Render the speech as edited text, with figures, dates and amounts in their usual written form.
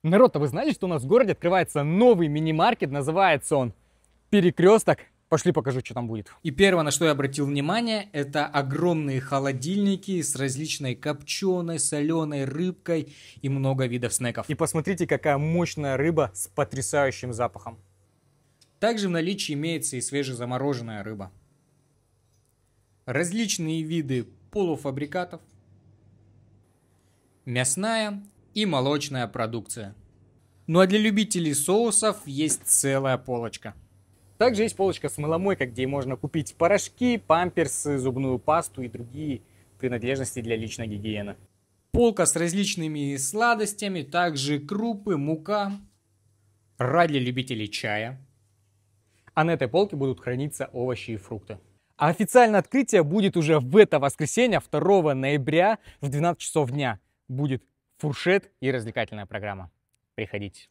Народ, а вы знали, что у нас в городе открывается новый мини-маркет, называется он Перекресток? Пошли покажу, что там будет. И первое, на что я обратил внимание, это огромные холодильники с различной копченой, соленой рыбкой и много видов снеков. И посмотрите, какая мощная рыба с потрясающим запахом. Также в наличии имеется и свежезамороженная рыба. Различные виды полуфабрикатов, мясная и молочная продукция. Ну а для любителей соусов есть целая полочка. Также есть полочка с мыломойкой, где можно купить порошки, памперсы, зубную пасту и другие принадлежности для личной гигиены. Полка с различными сладостями, также крупы, мука. Рай для любителей чая. А на этой полке будут храниться овощи и фрукты. А официальное открытие будет уже в это воскресенье, 2 ноября в 12 часов дня. Будет фуршет и развлекательная программа. Приходите.